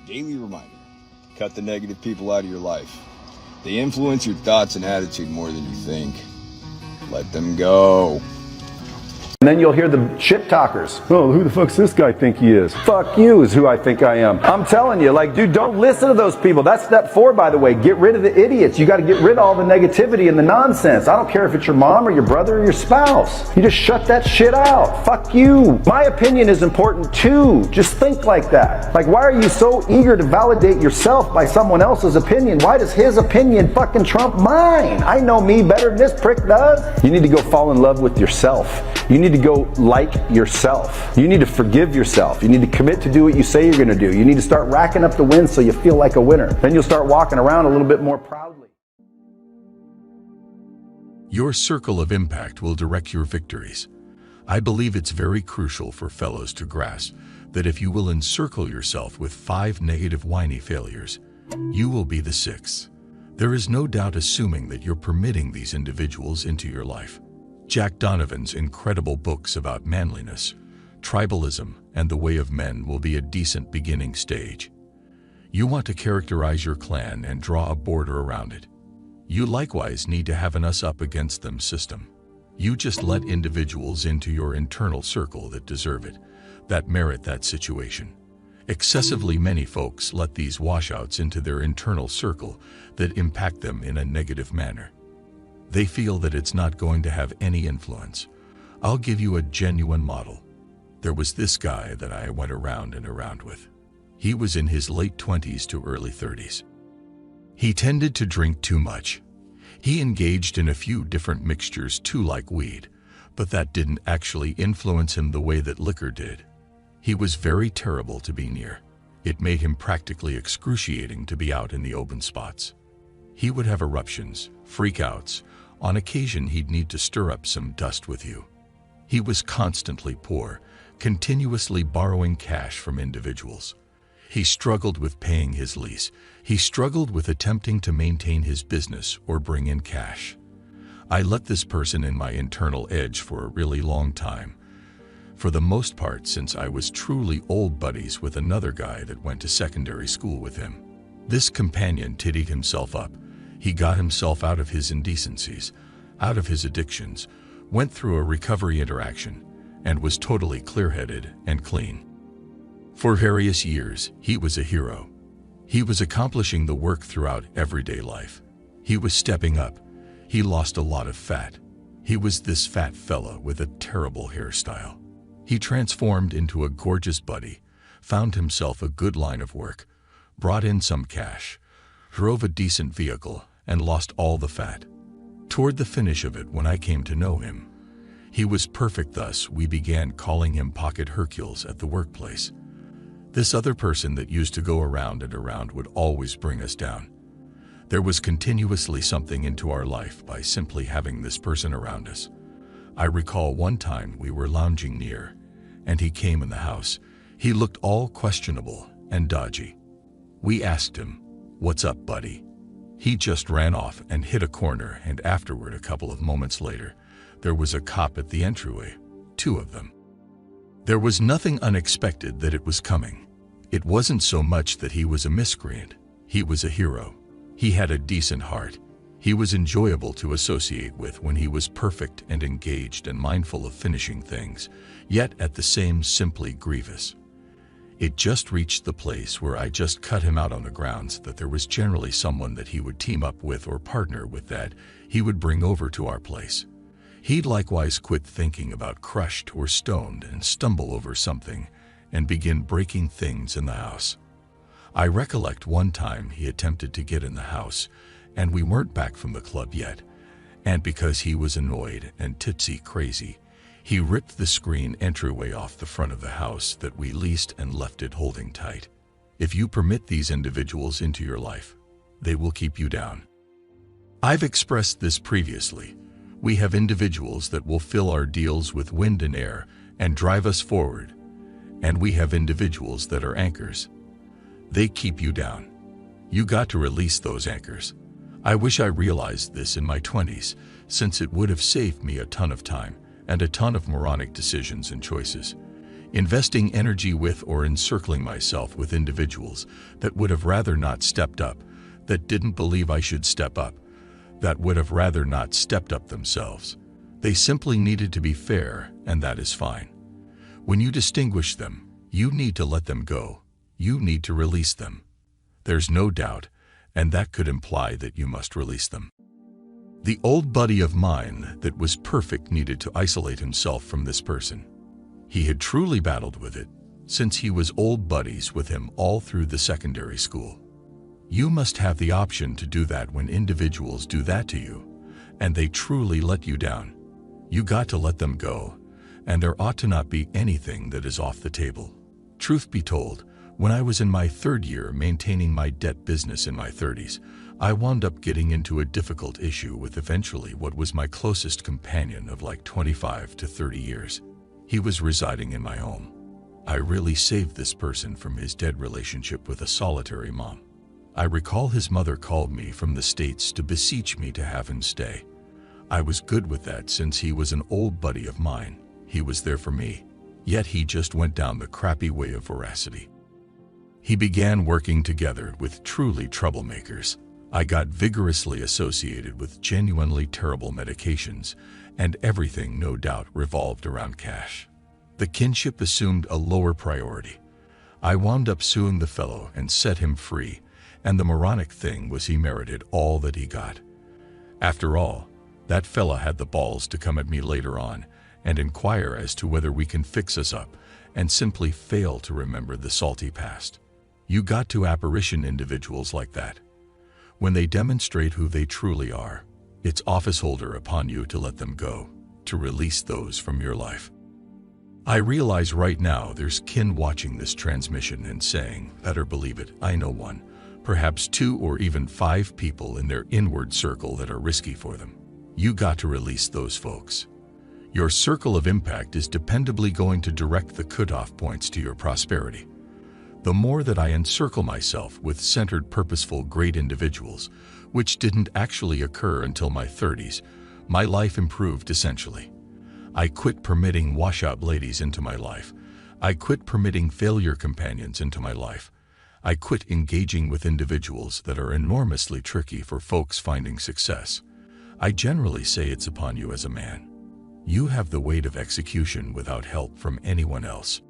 Daily reminder, cut the negative people out of your life. They influence your thoughts and attitude more than you think. Let them go. And then you'll hear the shit talkers. Oh, who the fuck's this guy think he is? Fuck you is who I think I am. I'm telling you, like, dude, don't listen to those people. That's step 4, by the way. Get rid of the idiots. You got to get rid of all the negativity and the nonsense. I don't care if it's your mom or your brother or your spouse. You just shut that shit out. Fuck you. My opinion is important too. Just think like that. Like, why are you so eager to validate yourself by someone else's opinion? Why does his opinion fucking trump mine? I know me better than this prick does. You need to go fall in love with yourself. You need to go like yourself. You need to forgive yourself. You need to commit to do what you say you're going to do. You need to start racking up the wins so you feel like a winner. Then you'll start walking around a little bit more proudly. Your circle of impact will direct your victories. I believe it's very crucial for fellows to grasp that if you will encircle yourself with 5 negative whiny failures, you will be the 6th. There is no doubt assuming that you're permitting these individuals into your life. Jack Donovan's incredible books about manliness, tribalism, and the way of men will be a decent beginning stage. You want to characterize your clan and draw a border around it. You likewise need to have an us up against them system. You just let individuals into your internal circle that deserve it, that merit that situation. Excessively many folks let these washouts into their internal circle that impact them in a negative manner. They feel that it's not going to have any influence. I'll give you a genuine model. There was this guy that I went around and around with. He was in his late 20s to early 30s. He tended to drink too much. He engaged in a few different mixtures too, like weed, but that didn't actually influence him the way that liquor did. He was very terrible to be near. It made him practically excruciating to be out in the open spots. He would have eruptions, freakouts. On occasion, he'd need to stir up some dust with you. He was constantly poor, continuously borrowing cash from individuals. He struggled with paying his lease. He struggled with attempting to maintain his business or bring in cash. I let this person in my internal edge for a really long time. For the most part, since I was truly old buddies with another guy that went to secondary school with him. This companion tittied himself up. He got himself out of his indecencies, out of his addictions, went through a recovery interaction, and was totally clear-headed and clean. For various years, he was a hero. He was accomplishing the work throughout everyday life. He was stepping up. He lost a lot of fat. He was this fat fella with a terrible hairstyle. He transformed into a gorgeous buddy, found himself a good line of work, brought in some cash, drove a decent vehicle, and lost all the fat. Toward the finish of it, when I came to know him, he was perfect. Thus, we began calling him Pocket Hercules at the workplace. This other person that used to go around and around would always bring us down. There was continuously something into our life by simply having this person around us. I recall one time we were lounging near, and he came in the house. He looked all questionable and dodgy. We asked him, "What's up, buddy?" He just ran off and hit a corner, and afterward, a couple of moments later, there was a cop at the entryway, 2 of them. There was nothing unexpected that it was coming. It wasn't so much that he was a miscreant. He was a hero. He had a decent heart. He was enjoyable to associate with when he was perfect and engaged and mindful of finishing things, yet at the same simply grievous. It just reached the place where I just cut him out on the grounds that there was generally someone that he would team up with or partner with that he would bring over to our place. He'd likewise quit thinking about crushed or stoned and stumble over something and begin breaking things in the house. I recollect one time he attempted to get in the house, and we weren't back from the club yet, and because he was annoyed and tipsy crazy, he ripped the screen entryway off the front of the house that we leased and left it holding tight. If you permit these individuals into your life, they will keep you down. I've expressed this previously. We have individuals that will fill our deals with wind and air and drive us forward, and we have individuals that are anchors. They keep you down. You got to release those anchors. I wish I realized this in my 20s, since it would have saved me a ton of time and a ton of moronic decisions and choices. investing energy with or encircling myself with individuals that would have rather not stepped up, that didn't believe I should step up, that would have rather not stepped up themselves. They simply needed to be fair, and that is fine. When you distinguish them, you need to let them go. You need to release them. There's no doubt, and that could imply that you must release them. The old buddy of mine that was perfect needed to isolate himself from this person. He had truly battled with it, since he was old buddies with him all through the secondary school. You must have the option to do that when individuals do that to you, and they truly let you down. You got to let them go, and there ought to not be anything that is off the table. Truth be told, when I was in my third year maintaining my debt business in my 30s, I wound up getting into a difficult issue with eventually what was my closest companion of like 25 to 30 years. He was residing in my home. I really saved this person from his dead relationship with a solitary mom. I recall his mother called me from the States to beseech me to have him stay. I was good with that since he was an old buddy of mine. He was there for me. Yet he just went down the crappy way of veracity. He began working together with truly troublemakers. I got vigorously associated with genuinely terrible medications, and everything no doubt revolved around cash. The kinship assumed a lower priority. I wound up suing the fellow and set him free, and the moronic thing was he merited all that he got. After all, that fella had the balls to come at me later on and inquire as to whether we can fix us up, and simply fail to remember the salty past. You got to apparition individuals like that. When they demonstrate who they truly are, it's office holder upon you to let them go, to release those from your life. I realize right now there's kin watching this transmission and saying, better believe it, I know one, perhaps 2 or even 5 people in their inward circle that are risky for them. You got to release those folks. Your circle of impact is dependably going to direct the cutoff points to your prosperity. The more that I encircle myself with centered, purposeful, great individuals, which didn't actually occur until my 30s, my life improved essentially. I quit permitting washout ladies into my life. I quit permitting failure companions into my life. I quit engaging with individuals that are enormously tricky for folks finding success. I generally say it's upon you as a man. You have the weight of execution without help from anyone else.